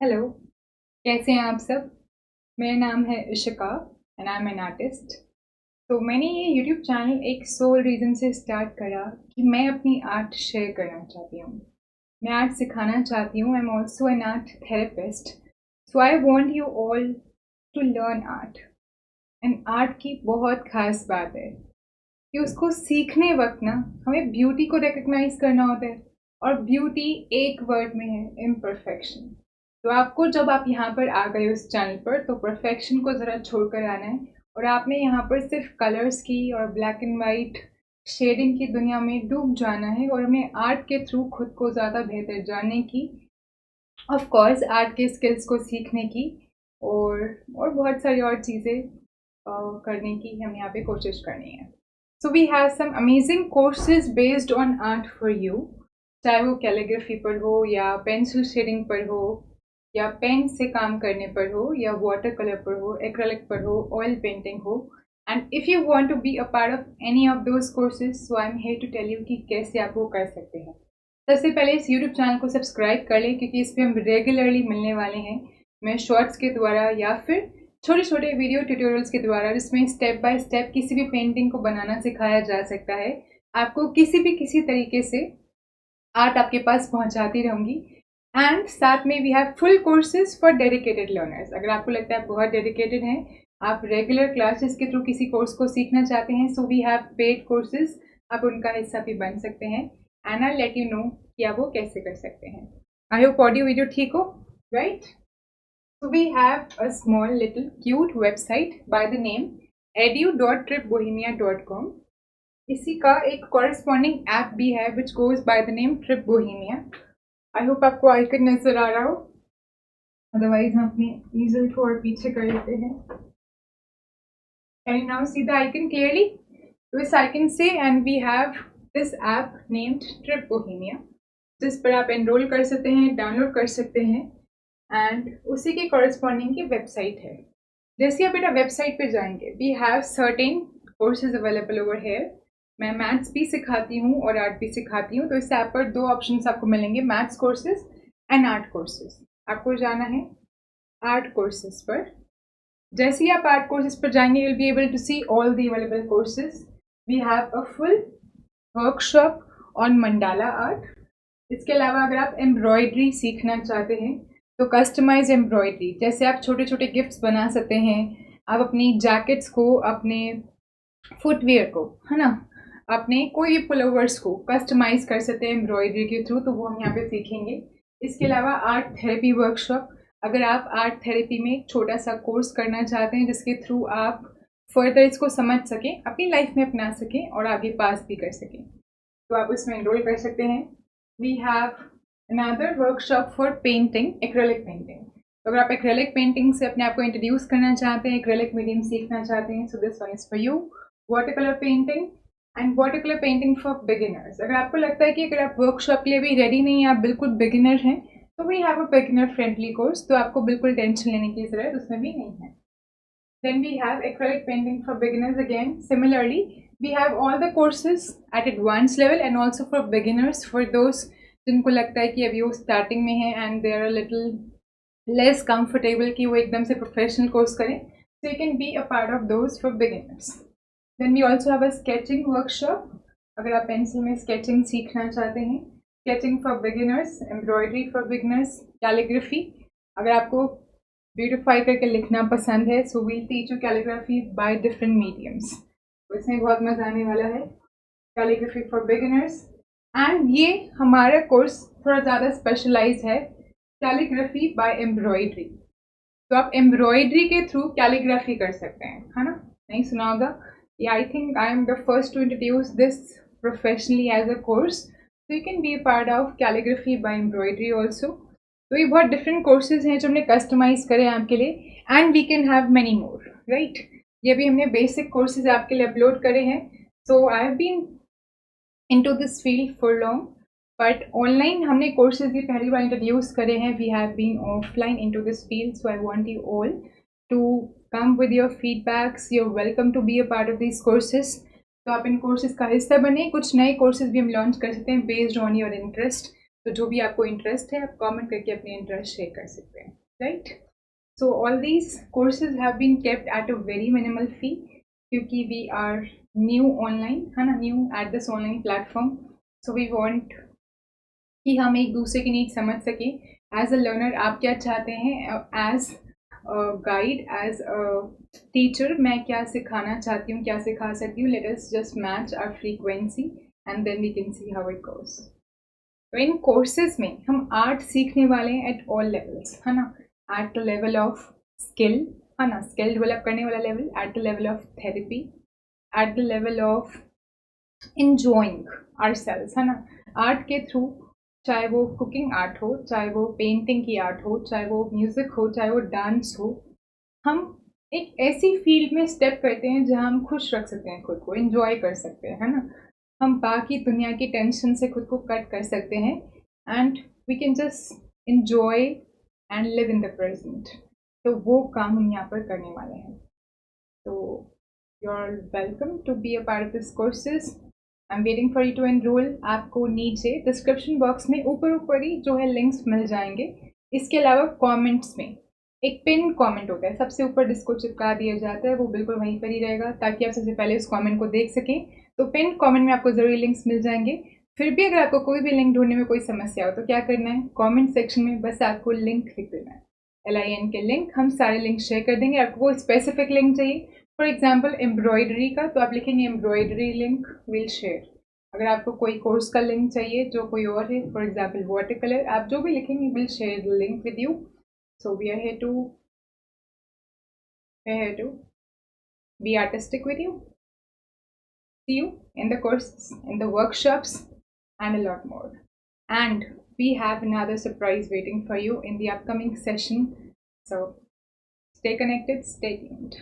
Hello, कैसे हैं आप सब? मेरा नाम है Ishika and I am an artist. तो मैंने ये यूट्यूब चैनल एक सोल रीज़न से स्टार्ट करा कि मैं अपनी आर्ट शेयर करना चाहती हूँ। मैं आर्ट सिखाना चाहती हूँ। I am also an art therapist. So I want you all to learn art. And art की बहुत ख़ास बात है कि उसको सीखने वक्त ना हमें ब्यूटी को रिकग्नाइज करना होता है। और ब्यूटी एक वर्ड में है, इम्परफेक्शन। तो आपको जब आप यहाँ पर आ गए उस चैनल पर तो परफेक्शन को ज़रा छोड़कर आना है। और आपने यहाँ पर सिर्फ कलर्स की और ब्लैक एंड वाइट शेडिंग की दुनिया में डूब जाना है और हमें आर्ट के थ्रू खुद को ज़्यादा बेहतर जानने की, ऑफ कोर्स आर्ट के स्किल्स को सीखने की, और बहुत सारी और चीज़ें करने की हम यहाँ पे कोशिश करनी है। So we have some amazing courses based on art for you. चाहे वो कैलीग्राफी पर हो या पेंसिल शेडिंग पर हो या पेन से काम करने पर हो या वाटर कलर पर हो, एक्रेलिक पर हो, ऑयल पेंटिंग हो। And if you want to be a part of any of those courses, so I am here to tell you कि कैसे आप वो कर सकते हैं। सबसे पहले इस यूट्यूब चैनल को सब्सक्राइब कर लें क्योंकि इस पर हम रेगुलरली मिलने वाले हैं। मैं शॉर्ट्स के द्वारा या फिर छोटे छोटे वीडियो ट्यूटोरियल्स के द्वारा जिसमें स्टेप बाय स्टेप किसी भी पेंटिंग को बनाना सिखाया जा सकता है। आपको किसी तरीके से आर्ट आपके पास पहुंचाती रहूँगी। एंड साथ में we have full courses for dedicated learners. अगर आपको लगता है आप बहुत डेडिकेटेड हैं, आप रेगुलर क्लासेस के थ्रू किसी कोर्स को सीखना चाहते हैं, so we have paid courses. आप उनका हिस्सा भी बन सकते हैं and I let you know कि आप वो कैसे कर सकते हैं। आई होप ऑडियो वीडियो ठीक हो, right? So we have a small little cute website by the name edu.tripbohemia.com। इसी का एक कॉरेस्पॉन्डिंग ऐप भी है which goes by the name Trip Bohemia. I hope आपको आइकन नजर आ रहा हो, अदरवाइज हम अपनी ईजल थोड़ा पीछे कर लेते हैं। Can you now see the icon clearly? This icon say and we have this app named Trip Bohemia, जिस पर आप एनरोल कर सकते हैं, डाउनलोड कर सकते हैं एंड उसी के कॉरेस्पॉन्डिंग की वेबसाइट है। जैसे आप बेटा वेबसाइट पे जाएंगे, we have certain courses available over here. मैं मैथ्स भी सिखाती हूँ और आर्ट भी सिखाती हूँ। तो इस ऐप पर दो ऑप्शंस आपको मिलेंगे, maths courses and art courses. आपको जाना है आर्ट कोर्सेज पर। जैसे ही आप आर्ट कोर्सेज पर जाएंगे, you'll be able to see all the available courses. We have a full workshop on mandala art. इसके अलावा अगर आप एम्ब्रॉयडरी सीखना चाहते हैं तो कस्टमाइज एम्ब्रॉयडरी, जैसे आप छोटे छोटे गिफ्ट्स बना सकते हैं। आप अपनी जैकेट्स को, अपने फुटवेयर को, है ना, अपने कोई भी पुलोवर्स को कस्टमाइज कर सकते हैं एम्ब्रॉयडरी के थ्रू। तो वो हम यहाँ पे सीखेंगे। इसके अलावा आर्ट थेरेपी वर्कशॉप, अगर आप आर्ट थेरेपी में एक छोटा सा कोर्स करना चाहते हैं जिसके थ्रू आप फर्दर इसको समझ सकें, अपनी लाइफ में अपना सकें और आगे पास भी कर सकें, तो आप उसमें एनरोल कर सकते हैं। We have another workshop for painting, acrylic painting. तो अगर आप एक्रेलिक पेंटिंग से अपने आप को इंट्रोड्यूस करना चाहते हैं, एक्रेलिक मीडियम सीखना चाहते हैं, so this one is for you. Water colour painting and water colour painting for beginners. अगर आपको लगता है कि अगर आप वर्कशॉप के लिए भी रेडी नहीं हैं, आप बिल्कुल बिगिनर हैं, तो we have a beginner friendly course. तो आपको बिल्कुल टेंशन लेने की ज़रूरत उसमें भी नहीं है। Then we have acrylic painting for beginners. Again similarly we have all the courses at advance level and also for beginners, for those जिनको लगता है कि अभी वो स्टार्टिंग में है and they are little less comfortable कि वो एकदम से प्रोफेशनल कोर्स करें, so you can be a part of those for beginners. Then we also have a sketching workshop. अगर आप पेंसिल में स्केचिंग सीखना चाहते हैं, sketching for beginners, embroidery for beginners, calligraphy, अगर आपको ब्यूटिफाई करके लिखना पसंद है, so we'll teach you calligraphy by different mediums. तो इसमें बहुत मज़ा आने वाला है। Calligraphy for beginners. एंड ये हमारा कोर्स थोड़ा ज़्यादा स्पेशलाइज है, कैलीग्राफी बाय एम्ब्रॉयडरी। तो आप एम्ब्रॉयडरी के थ्रू कैलीग्राफी कर सकते हैं, है ना? नहीं सुना होगा? Yeah, I think I am the first to introduce this professionally as a course. So you can be a part of calligraphy by embroidery also. तो ये बहुत डिफरेंट कोर्सेज हैं जो हमने कस्टमाइज करे हैं आपके लिए and we can have many more, right? ये भी हमने बेसिक कोर्सेज आपके लिए अपलोड करे हैं। So I have been into this field for long, but online हमने कोर्सेज भी पहली बार इंट्रोड्यूस करे हैं। We have been offline into this field, so I want you all to come with your feedbacks. You're welcome to be a part of these courses. तो आप इन courses का हिस्सा बने। कुछ नए कोर्सेज भी हम लॉन्च कर सकते हैं बेस्ड ऑन योर इंटरेस्ट। तो जो भी आपको इंटरेस्ट है आप कमेंट करके अपने इंटरेस्ट शेयर कर सकते हैं, right. So all these courses have been kept at a very minimal fee, क्योंकि वी आर न्यू ऑनलाइन, है ना, new at this online platform. So we want कि हम एक दूसरे की नीड समझ सकें। एज अ लर्नर आप क्या चाहते हैं, as guide, as a teacher मैं क्या सिखाना चाहती हूँ, क्या सिखा सकती हूँ। Let us just match our frequency and then we can see how it goes. तो इन कोर्सेज में हम आर्ट सीखने वाले हैं एट ऑल लेवल्स, है ना, at the level of skill, है ना, स्किल डेवलप करने वाला level, at the level of therapy, at the level of enjoying ourselves, है ना, आर्ट के थ्रू, चाहे वो कुकिंग आर्ट हो, चाहे वो पेंटिंग की आर्ट हो, चाहे वो म्यूजिक हो, चाहे वो डांस हो, हम एक ऐसी फील्ड में स्टेप करते हैं जहां हम खुश रख सकते हैं, खुद को एंजॉय कर सकते हैं, है ना, हम बाकी दुनिया की टेंशन से खुद को कट कर सकते हैं and we can just enjoy and live in the present. तो वो काम हम यहाँ पर करने वाले हैं। तो you are welcome to be a part of this courses. I am waiting for you to enrol. आपको नीचे डिस्क्रिप्शन बॉक्स में ऊपर ही जो है लिंक्स मिल जाएंगे। इसके अलावा कमेंट्स में एक पिन कमेंट होता है, सबसे ऊपर जिसको चिपका दिया जाता है वो बिल्कुल वहीं पर ही रहेगा, ताकि आप सबसे पहले उस कमेंट को देख सकें। तो पिन कमेंट में आपको ज़रूरी लिंक्स मिल जाएंगे। फिर भी अगर आपको कोई भी लिंक ढूंढने में कोई समस्या हो तो क्या करना है, कमेंट सेक्शन में बस आपको लिंक लिख देना है, LIN के लिंक। हम सारे लिंक शेयर कर देंगे। आपको कोई स्पेसिफिक लिंक चाहिए, फॉर एग्जाम्पल एम्ब्रॉयडरी का, तो आप लिखेंगे एम्ब्रॉयडरी लिंक विल शेयर। अगर आपको कोई कोर्स का लिंक चाहिए जो कोई और है, फॉर एग्जाम्पल वाटर कलर, आप जो भी लिखेंगे will share the link with you. So we are here to be artistic with you. See you in the courses, in the workshops, and a lot more. And we have another surprise waiting for you in the upcoming session. So stay connected, stay tuned.